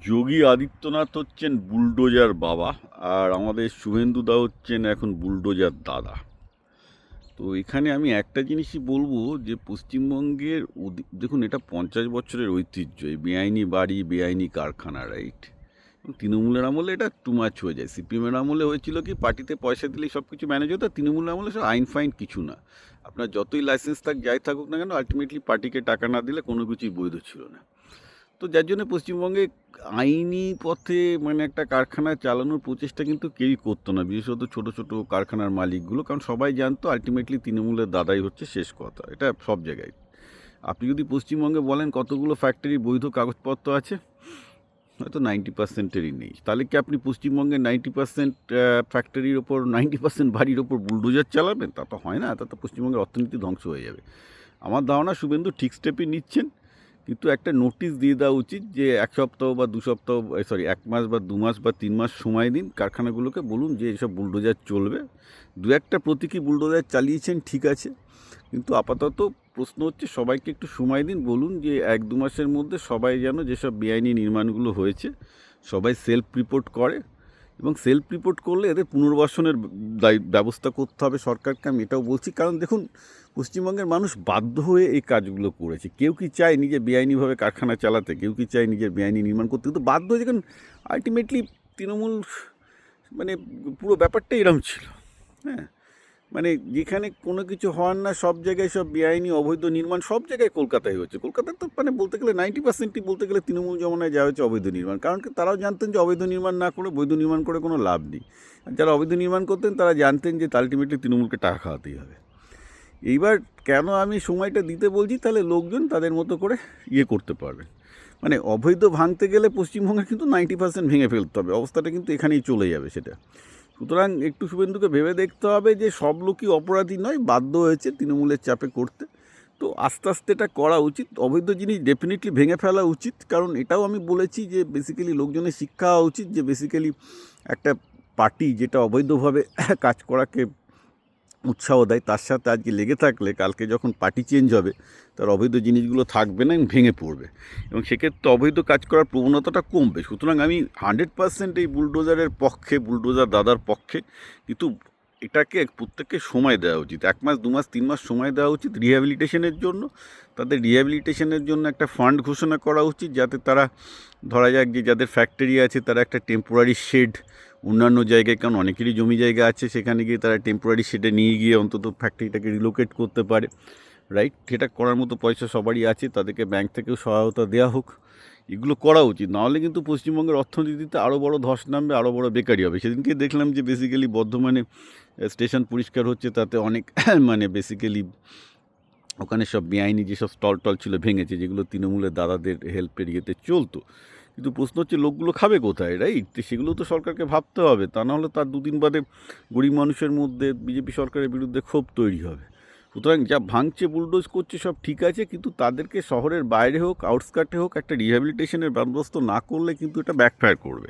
যোগী আদিত্যনাথ হচ্ছেন বুলডোজার বাবা, আর আমাদের শুভেন্দুদা হচ্ছেন এখন বুলডোজার দাদা। তো এখানে আমি একটা জিনিসই বলবো যে পশ্চিমবঙ্গের দেখুন, এটা 50 বছরের ঐতিহ্য, এই বেআইনি বাড়ি, বেআইনি কারখানা, রাইট? তৃণমূলের আমলে এটা টু মাচ হয়ে যায়। সিপিএমের আমলে হয়েছিল কি, পার্টিতে পয়সা দিলেই সব কিছু ম্যানেজ হতো। তৃণমূলের আমলে সব আইন ফাইন কিছু না, আপনার যতই লাইসেন্স থাক, যাই থাকুক না কেন, আলটিমেটলি পার্টিকে টাকা না দিলে কোনো কিছুই বৈধ ছিল না। তো যার জন্য পশ্চিমবঙ্গে আইনি পথে একটা কারখানা চালানোর প্রচেষ্টা কিন্তু কেউই করতো না, বিশেষত ছোট ছোট কারখানার মালিকগুলো, কারণ সবাই জানতো আলটিমেটলি তৃণমূলের দাদাই হচ্ছে শেষ কথা। এটা সব জায়গায়। আপনি যদি পশ্চিমবঙ্গে বলেন কতগুলো ফ্যাক্টরি বৈধ কাগজপত্র আছে, হয়তো 90%-এরই নেই। তাহলে কি আপনি পশ্চিমবঙ্গের 90% ফ্যাক্টরির ওপর, 90% বাড়ির ওপর বুলডোজার চালাবেন? তা তো হয় না, তা তো পশ্চিমবঙ্গের অর্থনীতি ধ্বংস হয়ে যাবে। আমার ধারণা শুভেন্দু ঠিক স্টেপই নিচ্ছেন, কিন্তু একটা নোটিশ দিয়ে দেওয়া উচিত যে 1 সপ্তাহ বা 2 সপ্তাহ, 1 মাস বা 2 মাস বা 3 মাস সময় দিন কারখানাগুলোকে, বলুন যে এসব বুলডোজার চলবে। দু একটা প্রতীকী বুলডোজার চালিয়েছেন, ঠিক আছে, কিন্তু আপাতত প্রশ্ন হচ্ছে সবাইকে একটু সময় দিন, বলুন যে 1-2 মাসের মধ্যে সবাই যেন যেসব বেআইনি নির্মাণগুলো হয়েছে সবাই সেলফ রিপোর্ট করে, এবং সেলফ রিপোর্ট করলে এদের পুনর্বাসনের ব্যবস্থা করতে হবে সরকারকে। আমি এটাও বলছি, কারণ দেখুন, পশ্চিমবঙ্গের মানুষ বাধ্য হয়ে এই কাজগুলো করেছে। কেউ কি চায় নিজে বেআইনিভাবে কারখানা চালাতে? কেউ কি চায় নিজের বেআইনি নির্মাণ করতে? কিন্তু বাধ্য হয়েছে, কারণ আলটিমেটলি তৃণমূল মানে পুরো ব্যাপারটা এরম ছিল। হ্যাঁ, যেখানে কোনো কিছু হওয়ার না, সব জায়গায় সব বেআইনি অবৈধ নির্মাণ, সব জায়গায় কলকাতায় হচ্ছে। কলকাতায় তো বলতে গেলে 90%ই বলতে গেলে তৃণমূল জমানায় যা হচ্ছে অবৈধ নির্মাণ। কারণ কি, তারাও জানতেন যে অবৈধ নির্মাণ না করে, বৈধ নির্মাণ করে কোনো লাভ নেই। আর যারা অবৈধ নির্মাণ করতেন তারা জানতেন যে আলটিমেটলি তৃণমূলকে টাকা খাওয়াতেই হবে। এইবার কেন আমি সময়টা দিতে বলছি, তাহলে লোকজন তাদের মতো করে করতে পারবে। অবৈধ ভাঙতে গেলে পশ্চিমবঙ্গে কিন্তু 90% ভেঙে ফেলতে হবে, অবস্থাটা কিন্তু এখানেই চলে যাবে সেটা। সুতরাং একটু শুভেন্দুকে ভেবে দেখতে হবে যে সব লোকই অপরাধী নয়, বাধ্য হয়েছে তৃণমূলের চাপে করতে। তো আস্তে আস্তে এটা করা উচিত, অবৈধ জিনিস ডেফিনেটলি ভেঙে ফেলা উচিত। কারণ এটাও আমি বলেছি যে বেসিক্যালি লোকজনের শিক্ষা হওয়া উচিত যে বেসিক্যালি একটা পার্টি যেটা অবৈধভাবে কাজ করাকে উৎসাহ দেয়, তার সাথে আজকে লেগে থাকলে কালকে যখন পার্টি চেঞ্জ হবে তার অবৈধ জিনিসগুলো থাকবে না এবং ভেঙে পড়বে, এবং সেক্ষেত্রে অবৈধ কাজ করার প্রবণতাটা কমবে। সুতরাং আমি 100% এই বুলডোজারের পক্ষে, বুলডোজার দাদার পক্ষে। কিন্তু এটাকে প্রত্যেককে সময় দেওয়া উচিত, 1 মাস 2 মাস 3 মাস সময় দেওয়া উচিত রিহ্যাবিলিটেশনের জন্য। তাদের রিহ্যাবিলিটেশনের জন্য একটা ফান্ড ঘোষণা করা উচিত, যাতে তারা, ধরা যাক যে যাদের ফ্যাক্টরি আছে তারা একটা টেম্পোরারি শেড অন্যান্য জায়গায়, কারণ অনেকেরই জমি জায়গা আছে, সেখানে গিয়ে তারা টেম্পোরারি শেডে নিয়ে গিয়ে অন্তত ফ্যাক্টরিটাকে রিলোকেট করতে পারে, রাইট? সেটা করার মতো পয়সা সবারই আছে, তাদেরকে ব্যাংক থেকেও সহায়তা দেওয়া হোক। এগুলো করা উচিত, নাহলে কিন্তু পশ্চিমবঙ্গের অর্থনীতিতে আরও বড় ধস নামবে, আরও বড় বেকারি হবে। সেদিনকে দেখলাম যে বেসিক্যালি বর্ধমানে স্টেশন পরিষ্কার হচ্ছে, তাতে অনেক বেসিক্যালি ওখানে সব বেআইনি যেসব স্টল টল ছিল ভেঙেছে, যেগুলো তৃণমূলের দাদাদের হেল্পের চলতো। কিন্তু প্রশ্ন হচ্ছে লোকগুলো খাবে কোথায়, রাইট? তো সেগুলো তো সরকারকে ভাবতে হবে, তা নাহলে তার দুদিন বাদে গরিব মানুষের মধ্যে বিজেপি সরকারের বিরুদ্ধে ক্ষোভ তৈরি হবে। সুতরাং যা ভাঙছে, বুলডোজ করছে, সব ঠিক আছে, কিন্তু তাদেরকে শহরের বাইরে হোক, আউটস্কার্টে হোক, একটা রিহ্যাবিলিটেশনের বন্দোবস্ত না করলে কিন্তু এটা ব্যাকফায়ার করবে।